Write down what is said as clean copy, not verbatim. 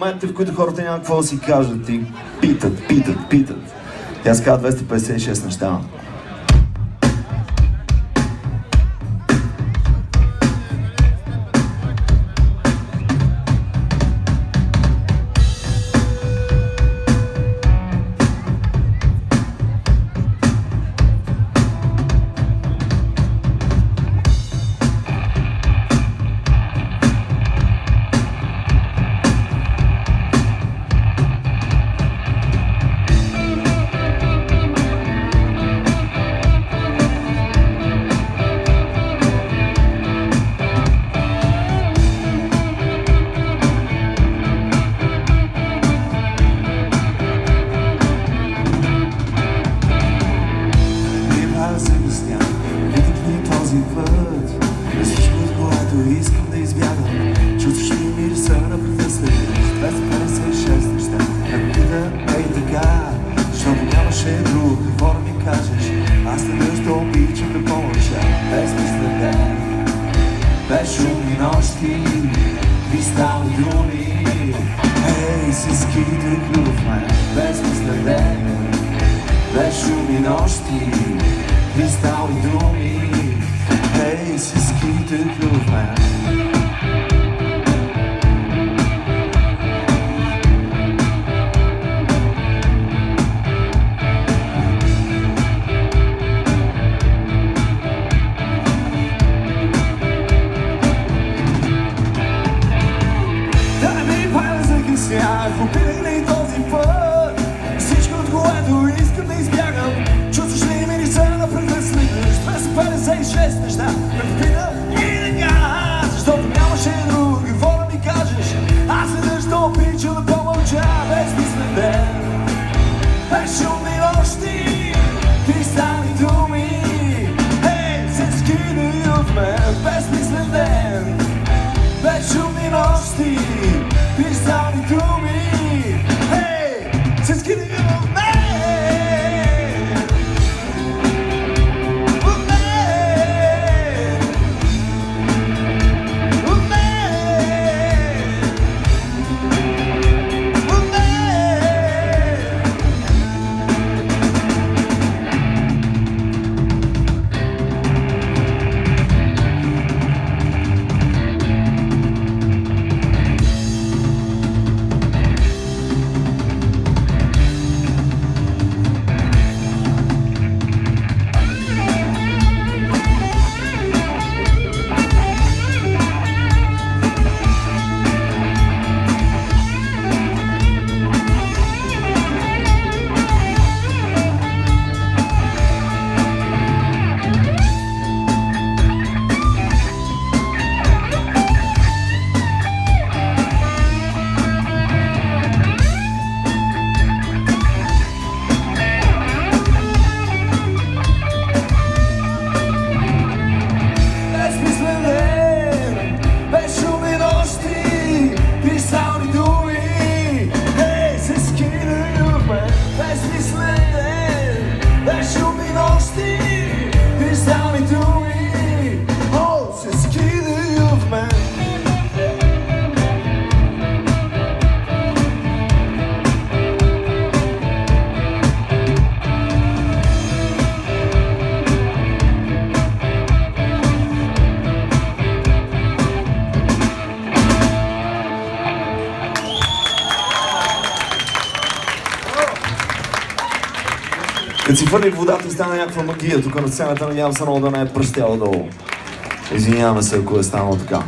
моментите, в които хората няма какво да си кажат и питат. Тя казва 256 неща. Искам да избягам, чувстваш ли мириса на прекъснатост? 256 неща, ако пита, ей така, защото нямаше друг, какво да ми кажеш? Аз не дъжда обичам да помълча, без мислен ден, без шумни нощи, кристални думи. Ей, с ските клюв мен, без мислен ден, без шумни нощи, кристални думи. Ей, с ските клюв мен. Опитах ли този път? Всичко, от което искам да избягам. Чувстваш ли мириса на прекъснатост? 256 неща ме впина и така, защото нямаше друг, какво да ми кажеш? Аз не дъжда обичам да помълча, без мислен ден, без шумни нощи, кристални думи. Ей, се скидай в мен, без мислен ден, без шумни нощи, кристални думи. Since getting of man, Като си фърли водата и стана някаква магия тук на сцената, надявам се много да не е пръстяла долу. Извиняваме се, ако е станало така.